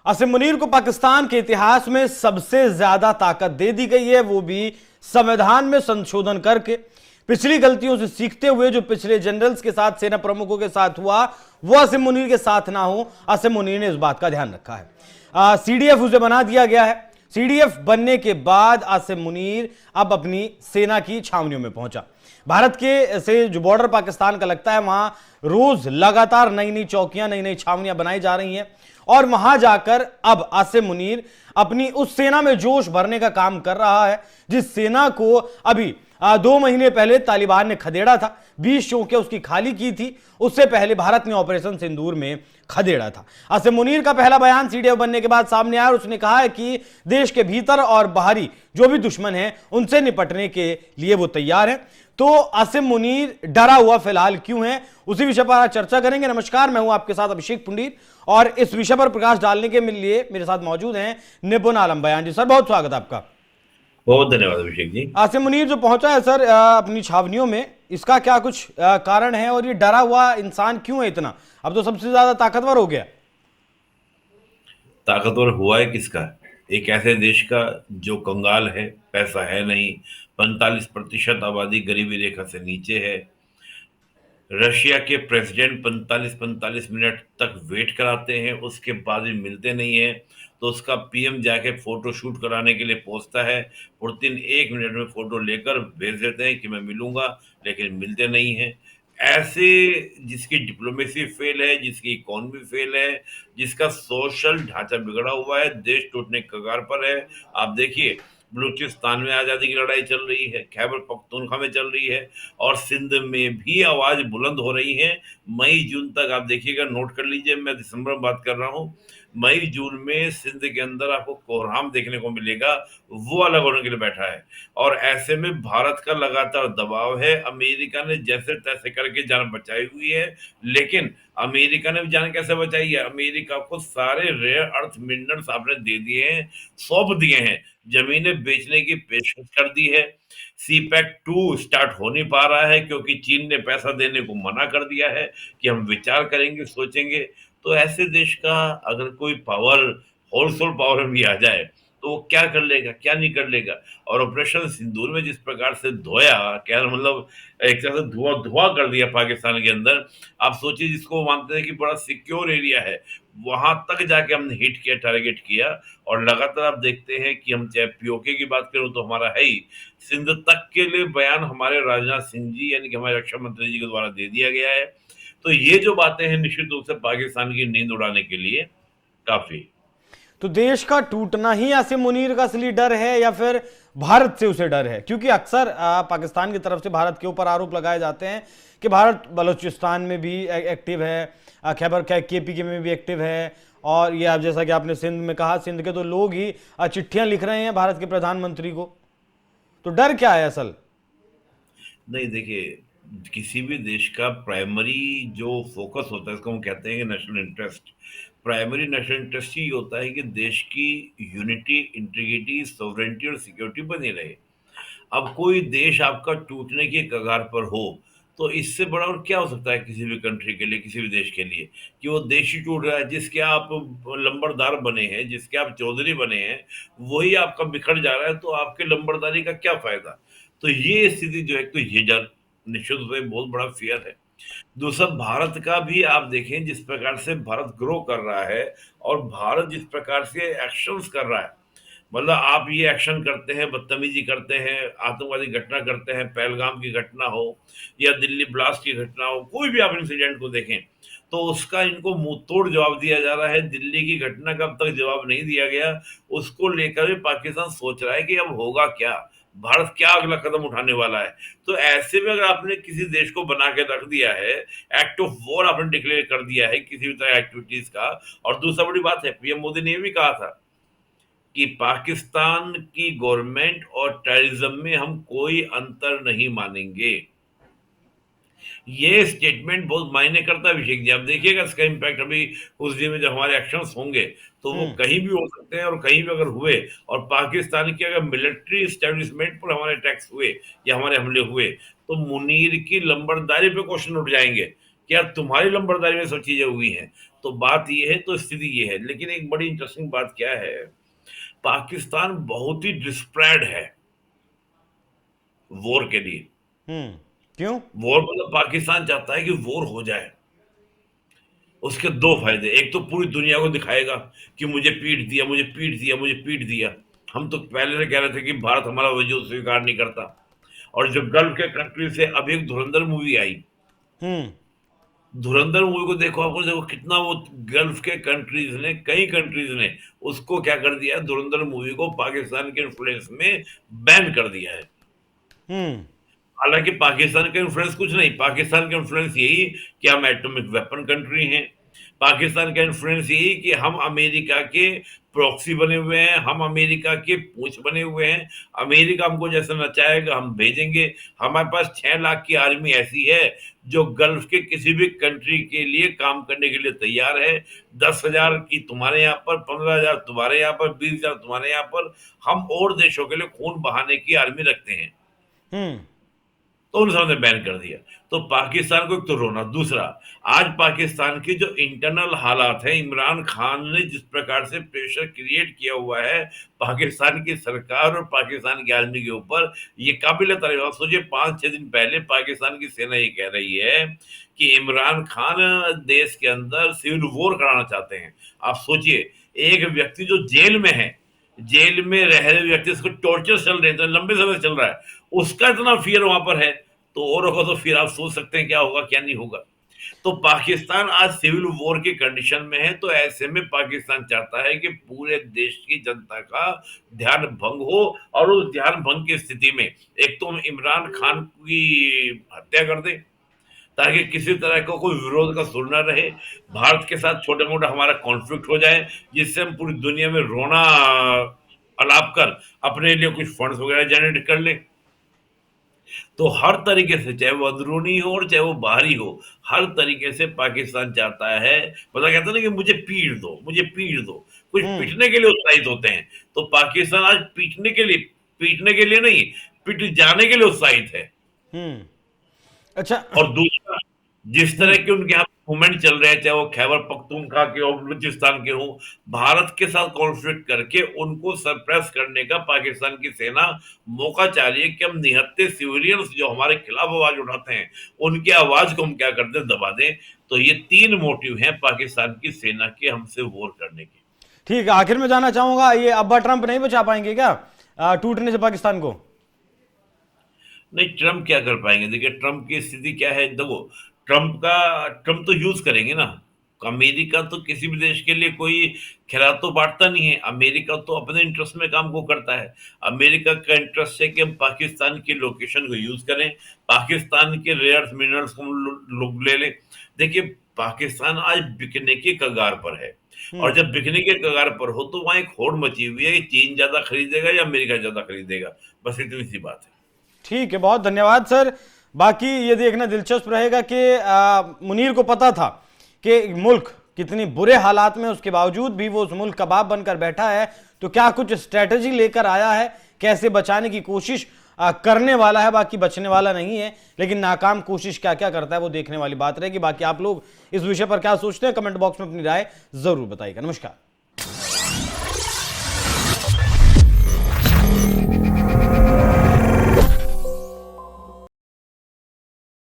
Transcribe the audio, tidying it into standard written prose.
आसिम मुनीर को पाकिस्तान के इतिहास में सबसे ज्यादा ताकत दे दी गई है, वो भी संविधान में संशोधन करके। पिछली गलतियों से सीखते हुए जो पिछले जनरल्स के साथ, सेना प्रमुखों के साथ हुआ, वो आसिम मुनीर के साथ ना हो। आसिम मुनीर ने इस बात का ध्यान रखा है। सीडीएफ उसे बना दिया गया है। सीडीएफ बनने के बाद आसिम मुनीर अब अपनी सेना की छावनियों में पहुंचा। भारत के से जो बॉर्डर पाकिस्तान का लगता है, वहां रोज लगातार नई नई चौकियां, नई नई छावनियां बनाई जा रही हैं और वहां जाकर अब आसिम मुनीर अपनी उस सेना में जोश भरने का काम कर रहा है जिस सेना को अभी 2 महीने पहले तालिबान ने खदेड़ा था। 20 चौकियां उसकी खाली की थी। उससे पहले भारत ने ऑपरेशन सिंदूर में खदेड़ा था। आसिम मुनीर का पहला बयान सीडीएफ बनने के बाद सामने आया और उसने कहा है कि देश के भीतर और बाहरी जो भी दुश्मन हैं उनसे निपटने के लिए वो तैयार है। तो आसिम मुनीर डरा हुआ फिलहाल क्यों है, उसी विषय पर आज चर्चा करेंगे। नमस्कार, मैं हूं आपके साथ अभिषेक पुंडीर और इस विषय पर प्रकाश डालने के लिए मेरे साथ मौजूद हैं निपुण आलम बयान जी। सर, बहुत स्वागत है आपका। बहुत धन्यवाद अभिषेक जी। आसिम मुनीर जो पहुंचा है सर अपनी छावनियों में, इसका क्या कुछ कारण है और ये डरा हुआ इंसान क्यों है इतना? अब तो सबसे ज्यादा ताकतवर हो गया। ताकतवर हुआ है किसका? एक ऐसे देश का जो कंगाल है, पैसा है नहीं, 45% आबादी गरीबी रेखा से नीचे है। रशिया के प्रेसिडेंट 45 मिनट तक वेट कराते हैं, उसके बाद भी मिलते नहीं है। तो उसका पीएम जाके फोटो शूट कराने के लिए पहुंचता है। पुतिन 1 मिनट में फोटो लेकर भेज देते हैं कि मैं मिलूंगा, लेकिन मिलते नहीं है। ऐसे जिसकी डिप्लोमेसी फेल है, जिसकी इकोनॉमी फेल है, जिसका सोशल ढांचा बिगड़ा हुआ है, देश टूटने के कगार पर है। आप देखिए, बलूचिस्तान में आज़ादी की लड़ाई चल रही है, खैबर पख्तूनख्वा में चल रही है और सिंध में भी आवाज बुलंद हो रही है। मई जून तक आप देखिएगा, नोट कर लीजिए, मैं दिसंबर में बात कर रहा हूँ। मई जून में सिंध के अंदर आपको कोहराम देखने को मिलेगा, वो अलग होने के लिए बैठा है। और ऐसे में भारत का लगातार दबाव है। अमेरिका ने जैसे तैसे करके जान बचाई हुई है, लेकिन अमेरिका ने भी जान कैसे बचाई है? अमेरिका को सारे रेयर अर्थ मिनरल्स आपने दे दिए हैं, सौंप दिए हैं, जमीनें बेचने की पेशकश कर दी है। CPEC 2 स्टार्ट हो नहीं पा रहा है क्योंकि चीन ने पैसा देने को मना कर दिया है कि हम विचार करेंगे, सोचेंगे। तो ऐसे देश का अगर कोई पावर, होलसेल पावर भी आ जाए, तो वो क्या कर लेगा, क्या नहीं कर लेगा। और ऑपरेशन सिंदूर में जिस प्रकार से धोया, क्या मतलब, एक तरह से धुआं धुआं कर दिया पाकिस्तान के अंदर। आप सोचिए, जिसको वो मानते हैं कि बड़ा सिक्योर एरिया है, वहां तक जाके हमने हिट किया, टारगेट किया। और लगातार आप देखते हैं कि हम चाहे पीओके की बात करें तो हमारा है ही, सिंध तक के लिए बयान हमारे राजनाथ सिंह जी यानी कि हमारे रक्षा मंत्री जी के द्वारा दे दिया गया है। तो ये जो बातें हैं, निश्चित रूप से पाकिस्तान की नींद उड़ाने के लिए काफी। तो देश का टूटना ही आसिम मुनीर का असली डर है या फिर भारत से उसे डर है? क्योंकि अक्सर पाकिस्तान की तरफ से भारत के ऊपर आरोप लगाए जाते हैं कि भारत बलूचिस्तान में भी एक्टिव है, खैबर केपीके में भी एक्टिव है। और ये आप जैसा कि आपने सिंध में कहा, सिंध के तो लोग ही चिट्ठियां लिख रहे हैं भारत के प्रधानमंत्री को। तो डर क्या है असल? नहीं, देखिए, किसी भी देश का प्राइमरी जो फोकस होता है, इसको हम कहते हैं कि national interest. Primary national interest ही होता है कि देश की यूनिटी, इंटीग्रिटी, सॉवरेनिटी और सिक्योरिटी बनी रहे। अब कोई देश आपका टूटने की कगार पर हो, तो इससे बड़ा और क्या हो सकता है किसी भी कंट्री के लिए, किसी भी देश के लिए, कि वो देश ही टूट रहा है। जिसके आप लंबरदार बने हैं, जिसके आप चौधरी बने हैं, वही आपका बिखर जा रहा है, तो आपके लंबरदारी का क्या फायदा? तो ये स्थिति जो है, तो ये निश्चित रूप से बहुत बड़ा फियर है। दूसरा, भारत का भी आप देखें, जिस प्रकार से भारत ग्रो कर रहा है और भारत जिस प्रकार से एक्शंस कर रहा है, मतलब आप ये एक्शन करते हैं, बदतमीजी करते हैं, आतंकवादी घटना करते हैं, पहलगाम की घटना हो या दिल्ली ब्लास्ट की घटना हो, कोई भी आप इंसिडेंट को देखें, तो उसका इनको मुंह तोड़ जवाब दिया जा रहा है। दिल्ली की घटना का अब तक जवाब नहीं दिया गया। उसको लेकर भी पाकिस्तान सोच रहा है कि अब होगा क्या, भारत क्या अगला कदम उठाने वाला है। तो ऐसे में अगर आपने किसी देश को बना के रख दिया है, एक्ट ऑफ वॉर आपने डिक्लेयर कर दिया है किसी भी तरह एक्टिविटीज का। और दूसरा बड़ी बात है, पीएम मोदी ने ये भी कहा था कि पाकिस्तान की गवर्नमेंट और टेररिज्म में हम कोई अंतर नहीं मानेंगे। ये स्टेटमेंट बहुत मायने करता है अभिषेक जी। आप देखिएगा इसका इम्पैक्ट अभी कुछ दिन में जब हमारे एक्शंस होंगे, तो वो हम्म। कहीं भी हो सकते हैं। और कहीं भी अगर हुए और पाकिस्तान की अगर मिलिट्री एस्टेब्लिशमेंट पर हमारे अटैक्स हुए या हमारे हमले हुए, तो मुनीर की लंबरदारी पे क्वेश्चन उठ जाएंगे कि यार तुम्हारी लंबरदारी में सब चीजें हुई हैं। तो बात ये है, तो स्थिति ये है। लेकिन एक बड़ी इंटरेस्टिंग बात क्या है, पाकिस्तान बहुत ही डिस्प्रेड है वॉर के लिए। क्यों? वॉर मतलब पाकिस्तान चाहता है कि वॉर हो जाए। उसके दो फायदे, एक तो पूरी दुनिया को दिखाएगा कि मुझे पीट दिया, मुझे पीट दिया, मुझे पीट दिया। हम तो पहले से कह रहे थे कि भारत हमारा वजूद स्वीकार नहीं करता। और जो गल्फ के कंट्री से अब एक धुरंधर मूवी आई, धुरंधर मूवी को देखो, आपको देखो कितना वो गल्फ के कंट्रीज ने, कई कंट्रीज ने उसको क्या कर दिया है, धुरंधर मूवी को पाकिस्तान के इन्फ्लुएंस में बैन कर दिया है। हालांकि पाकिस्तान का इन्फ्लुएंस कुछ नहीं, पाकिस्तान का इन्फ्लुएंस यही कि हम एटॉमिक वेपन कंट्री हैं। पाकिस्तान का इन्फ्लुएंस यही कि हम अमेरिका के प्रॉक्सी बने हुए हैं, हम अमेरिका के पूंछ बने हुए हैं। अमेरिका हमको जैसे नचाएगा हम भेजेंगे। हमारे पास 6 लाख की आर्मी ऐसी है जो गल्फ के किसी भी कंट्री के लिए काम करने के लिए तैयार है। 10,000 की तुम्हारे यहाँ पर, 15,000 तुम्हारे यहाँ पर, 20,000 तुम्हारे यहाँ पर। हम और देशों के लिए खून बहाने की आर्मी रखते हैं। तो उन सबने बैन कर दिया। तो पाकिस्तान को एक तो रोना, दूसरा आज पाकिस्तान की जो इंटरनल हालात है, इमरान खान ने जिस प्रकार से प्रेशर क्रिएट किया हुआ है पाकिस्तान की सरकार और पाकिस्तान की आर्मी के ऊपर, ये काबिल तारीफ। आप सोचिए 5-6 दिन पहले पाकिस्तान की सेना ये कह रही है कि इमरान खान देश के अंदर सिविल वॉर कराना चाहते हैं। आप सोचिए, एक व्यक्ति जो जेल में है, जेल में रह रहे व्यक्ति, उसको टॉर्चर चल रहे हैं, लंबे समय से चल रहा है, उसका इतना फियर वहां पर है, तो औरों का तो फिर आप सोच सकते हैं क्या होगा क्या नहीं होगा। तो पाकिस्तान आज सिविल वॉर की कंडीशन में है। तो ऐसे में पाकिस्तान चाहता है कि पूरे देश की जनता का ध्यान भंग हो, और उस ध्यान भंग की स्थिति में एक तो हम इमरान खान की हत्या कर दें ताकि किसी तरह का कोई विरोध का सुर न रहे। भारत के साथ छोटे मोटा हमारा कॉन्फ्लिक्ट हो जाए, जिससे हम पूरी दुनिया में रोना अलाप कर अपने लिए कुछ फंड्स वगैरह जनरेट कर लें। तो हर तरीके से, चाहे वो अंदरूनी हो और चाहे वो बाहरी हो, हर तरीके से पाकिस्तान चाहता है, मतलब कहते हैं ना कि मुझे पीट दो, मुझे पीट दो। कुछ पीटने के लिए उत्साहित होते हैं, तो पाकिस्तान आज पीटने के लिए नहीं, पिट जाने के लिए उत्साहित है। अच्छा। और दूसरा, जिस तरह के उनके यहाँ मूवमेंट चल रहे हैं, चाहे वो खैबर पख्तूनख्वा के और बलूचिस्तान के हो, भारत के साथ कॉन्फ्लिक्ट करके उनको सरप्रेस करने का पाकिस्तान की सेना मौका चाह रही है कि हम निहत्थे सिविलियंस जो हमारे खिलाफ आवाज उठाते हैं, उनकी आवाज को हम क्या कर दें, दबा दें। तो ये 3 मोटिव हैं पाकिस्तान की सेना के हमसे वॉर करने के। ठीक है, आखिर में जानना चाहूंगा, ये अब्बा ट्रंप नहीं बचा पाएंगे क्या टूटने से पाकिस्तान को? नहीं, ट्रम्प क्या कर पाएंगे? देखिए ट्रम्प की स्थिति क्या है, देखो ट्रम्प तो यूज करेंगे ना। अमेरिका तो किसी भी देश के लिए कोई खैरात तो बांटता नहीं है। अमेरिका तो अपने इंटरेस्ट में काम को करता है। अमेरिका का इंटरेस्ट है कि हम पाकिस्तान की लोकेशन को यूज करें, पाकिस्तान के रेयर मिनरल्स को लोग ले लें। देखिए पाकिस्तान आज बिकने की कगार पर है, और जब बिकने के कगार पर हो तो वहां एक होड़ मची हुई है कि चीन ज्यादा खरीदेगा या अमेरिका ज्यादा खरीदेगा। बस इतनी सी बात है। ठीक है, बहुत धन्यवाद सर। बाकी ये देखना दिलचस्प रहेगा कि मुनीर को पता था कि मुल्क कितनी बुरे हालात में, उसके बावजूद भी वो उस मुल्क का बाप बनकर बैठा है। तो क्या कुछ स्ट्रेटजी लेकर आया है, कैसे बचाने की कोशिश करने वाला है, बाकी बचने वाला नहीं है। लेकिन नाकाम कोशिश क्या क्या करता है वो देखने वाली बात रहेगी। बाकी आप लोग इस विषय पर क्या सोचते हैं, कमेंट बॉक्स में अपनी राय जरूर बताइएगा। नमस्कार।